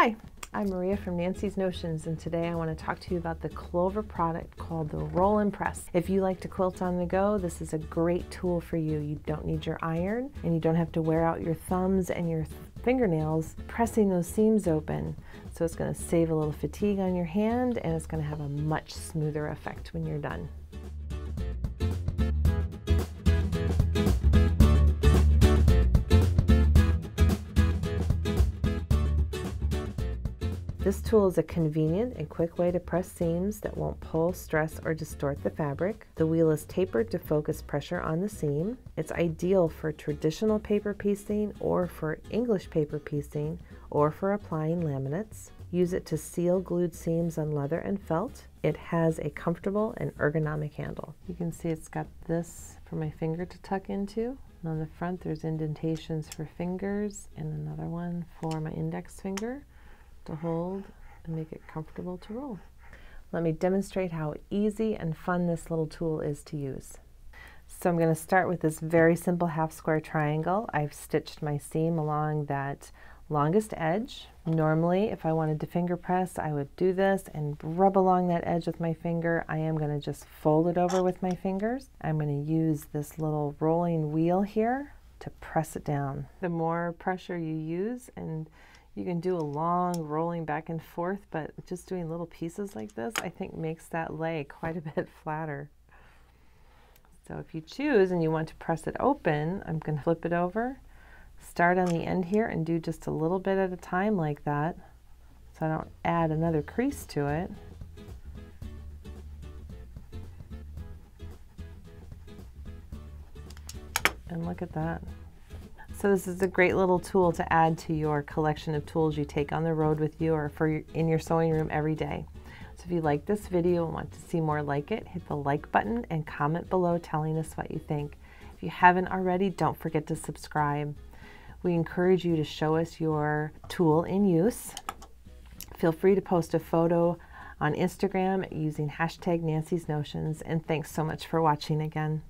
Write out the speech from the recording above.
Hi, I'm Maria from Nancy's Notions, and today I want to talk to you about the Clover product called the Roll and Press. If you like to quilt on the go, this is a great tool for you. You don't need your iron, and you don't have to wear out your thumbs and your fingernails pressing those seams open. So it's going to save a little fatigue on your hand, and it's going to have a much smoother effect when you're done. This tool is a convenient and quick way to press seams that won't pull, stress, or distort the fabric. The wheel is tapered to focus pressure on the seam. It's ideal for traditional paper piecing or for English paper piecing or for applying laminates. Use it to seal glued seams on leather and felt. It has a comfortable and ergonomic handle. You can see it's got this for my finger to tuck into. And on the front there's indentations for fingers and another one for my index finger to hold and make it comfortable to roll. Let me demonstrate how easy and fun this little tool is to use. So I'm going to start with this very simple half square triangle. I've stitched my seam along that longest edge. Normally, if I wanted to finger press, I would do this and rub along that edge with my finger. I am going to just fold it over with my fingers. I'm going to use this little rolling wheel here to press it down. The more pressure you use, and you can do a long rolling back and forth, but just doing little pieces like this, I think makes that lay quite a bit flatter. So if you choose and you want to press it open, I'm going to flip it over, start on the end here and do just a little bit at a time like that, so I don't add another crease to it. And look at that. So this is a great little tool to add to your collection of tools you take on the road with you or in your sewing room every day. So if you like this video and want to see more like it, hit the like button and comment below telling us what you think. If you haven't already, don't forget to subscribe. We encourage you to show us your tool in use. Feel free to post a photo on Instagram using #Nancy'sNotions, and thanks so much for watching again.